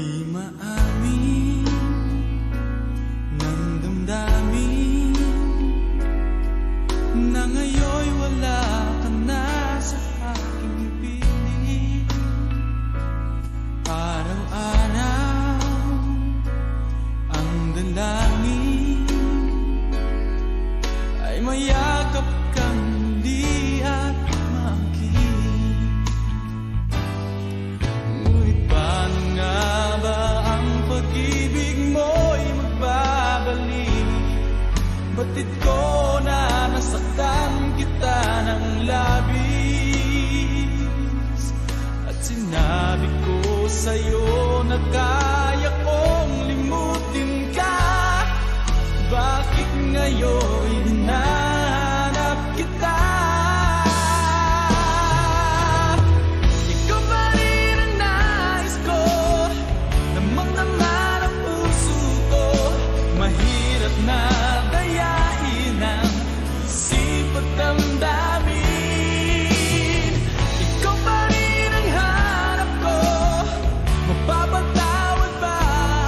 Di maamin ng damdamin na ngayon'y wala ka na sa aking piling. Araw-araw ang dalangin ay mayakap kang muli at makinig. Ngunit paano nga ba ang pag-ibig mo'y magbabalik? Batid ko na nasaktan kita ng labis, at sinabi ko sa'yo na kaya kong limutin ka. Bakit ngayon hinahanap kita? Ikaw pa rin ang nais ko, namang-naman ang puso ko. Mahirap na dayain ang isip at damdamin. Ikaw pa rin ang hanap ko, mapapatawad ba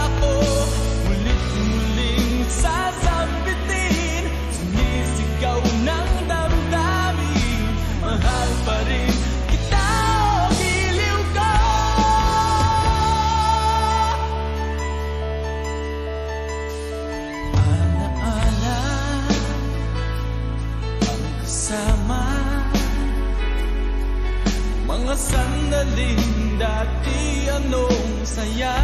ako? Mulit-muling sasabitin, sumisigaw ng damdamin. Mahal pa rin kita, o giliw ko. Alaala ang kasama, mga sandaling dati anong saya.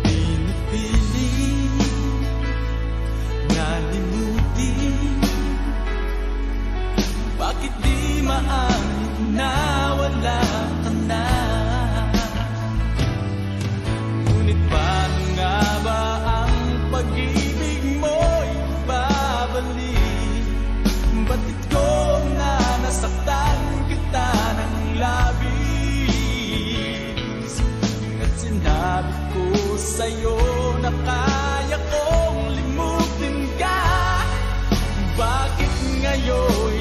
Pinipiling na limutin, bakit di maamin na wala ka na? Ngunit paano nga ba ang pag-ibig mo'y babalik? Batid ko na nasaktan kita ng labis, at sinabi ko sa'yo na kaya kong limutin ka. Bakit ngayon